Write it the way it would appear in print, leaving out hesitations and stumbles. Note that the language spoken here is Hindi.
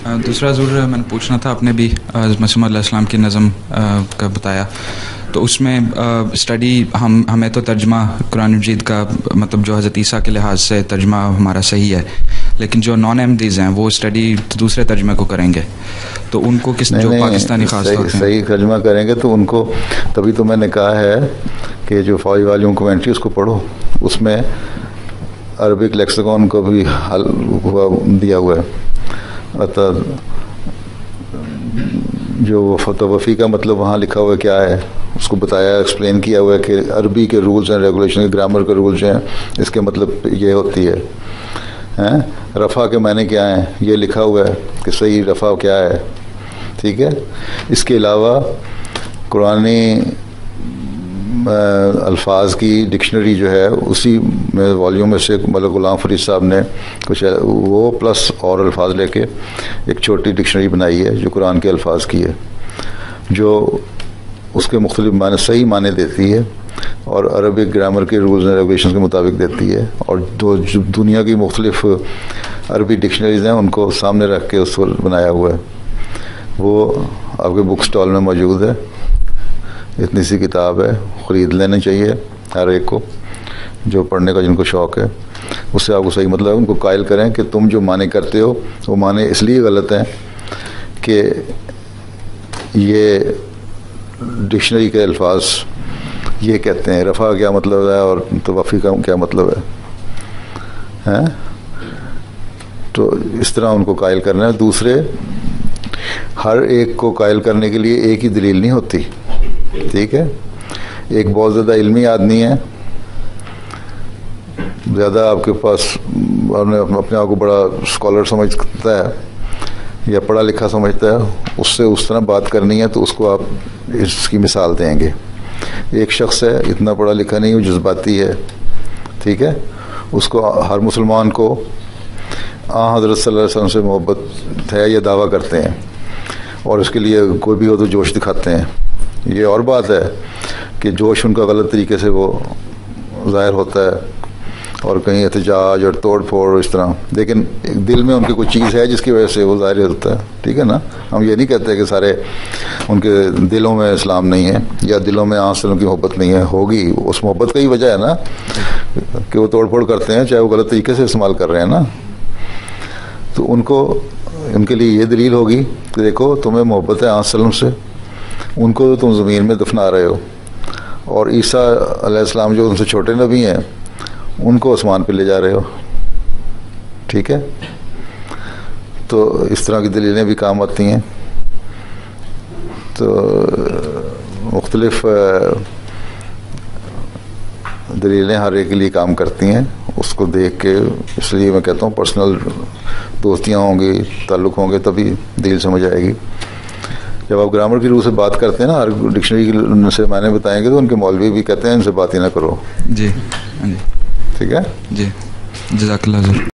दूसरा ज़रूर मैंने पूछना था, आपने भी मसीह मौऊद अलैहिस्सलाम की नज़म का बताया, तो उसमें स्टडी हमें तो तर्जमा कुरान मजीद का मतलब जो हज़रत ईसा के लिहाज से तर्जमा हमारा सही है, लेकिन जो नॉन अहमदीज़ हैं वो स्टडी दूसरे तर्जमे को करेंगे, तो उनको किस जो पाकिस्तानी खास तौर पे सही तर्जमा करेंगे तो उनको, तभी तो मैंने कहा है कि जो फौजी वाली कमेंट्री उसको पढ़ो, उसमें अरबिक लेक्सिकॉन को भी हल दिया हुआ है। अतः जो वफ़ी का मतलब वहाँ लिखा हुआ है क्या है, उसको बताया, एक्सप्लेन किया हुआ है कि अरबी के रूल्स एंड रेगुलेशन, ग्रामर के रूल्स हैं, इसके मतलब ये होती है, हैं रफ़ा के मायने क्या हैं, ये लिखा हुआ है कि सही रफ़ा क्या है, ठीक है। इसके अलावा कुरानी अल्फाज की डिक्शनरी जो है उसी में वॉल्यूम में से मतलब गुलाम फरीद साहब ने कुछ वो प्लस और अल्फाज लेके एक छोटी डिक्शनरी बनाई है जो कुरान के अल्फाज की है, जो उसके मुख्तलिफ माने सही माने देती है और अरबिक ग्रामर के रूल्स एंड रेगुलेशन के मुताबिक देती है, और जो दुनिया की मुख्तलिफ अरबी डिक्शनरीज़ हैं उनको सामने रख के उसको बनाया हुआ है। वो आपके बुक स्टॉल में मौजूद है, इतनी सी किताब है, ख़रीद लेनी चाहिए हर एक को जो पढ़ने का जिनको शौक़ है। उससे आपको सही मतलब उनको कायल करें कि तुम जो माने करते हो वो माने इसलिए गलत हैं कि ये डिक्शनरी के अल्फाज ये कहते हैं, रफ़ा क्या मतलब है और तवफ़ी का क्या मतलब है, तो इस तरह उनको कायल करना है। दूसरे, हर एक को कायल करने के लिए एक ही दलील नहीं होती, ठीक है। एक बहुत ज़्यादा इल्मी आदमी है, ज़्यादा आपके पास अपने आप को बड़ा स्कॉलर समझता है या पढ़ा लिखा समझता है, उससे उस तरह बात करनी है तो उसको आप इसकी मिसाल देंगे। एक शख्स है इतना पढ़ा लिखा नहीं, वो जज्बाती है, ठीक है, उसको हर मुसलमान को हज़रत सल्लल्लाहु अलैहि वसल्लम से मोहब्बत है ये दावा करते हैं और इसके लिए कोई भी हो तो जोश दिखाते हैं। ये और बात है कि जोश उनका गलत तरीके से वो ज़ाहिर होता है और कहीं एहतजाज और तोड़ फोड़ इस तरह, लेकिन दिल में उनकी कोई चीज़ है जिसकी वजह से वो ज़ाहिर होता है, ठीक है ना। हम ये नहीं कहते कि सारे उनके दिलों में इस्लाम नहीं है या दिलों में आंसलों की मोहब्बत नहीं है, होगी, उस मोहब्बत का ही वजह है ना कि वो तोड़ फोड़ करते हैं, चाहे वो गलत तरीके से इस्तेमाल कर रहे हैं ना। तो उनको, उनके लिए ये दलील होगी कि देखो तुम्हें मोहब्बत है आंसलों से, उनको तो तुम ज़मीन में दफना रहे हो, और ईसा अलैहिस्सलाम जो उनसे छोटे नबी हैं उनको आसमान पे ले जा रहे हो, ठीक है। तो इस तरह की दलीलें भी काम आती हैं। तो मुख्तलिफ दलीलें हर एक के लिए काम करती हैं, उसको देख के, इसलिए मैं कहता हूँ पर्सनल दोस्तियाँ होंगी, ताल्लुक़ होंगे, तभी दलील समझ आएगी। जब आप ग्रामर की रूह से बात करते हैं ना, हर डिक्शनरी से मायने बताएंगे तो उनके मौलवी भी कहते हैं इनसे बात ही ना करो। जी, हाँ जी, ठीक है जी, जज़ाकल्लाह।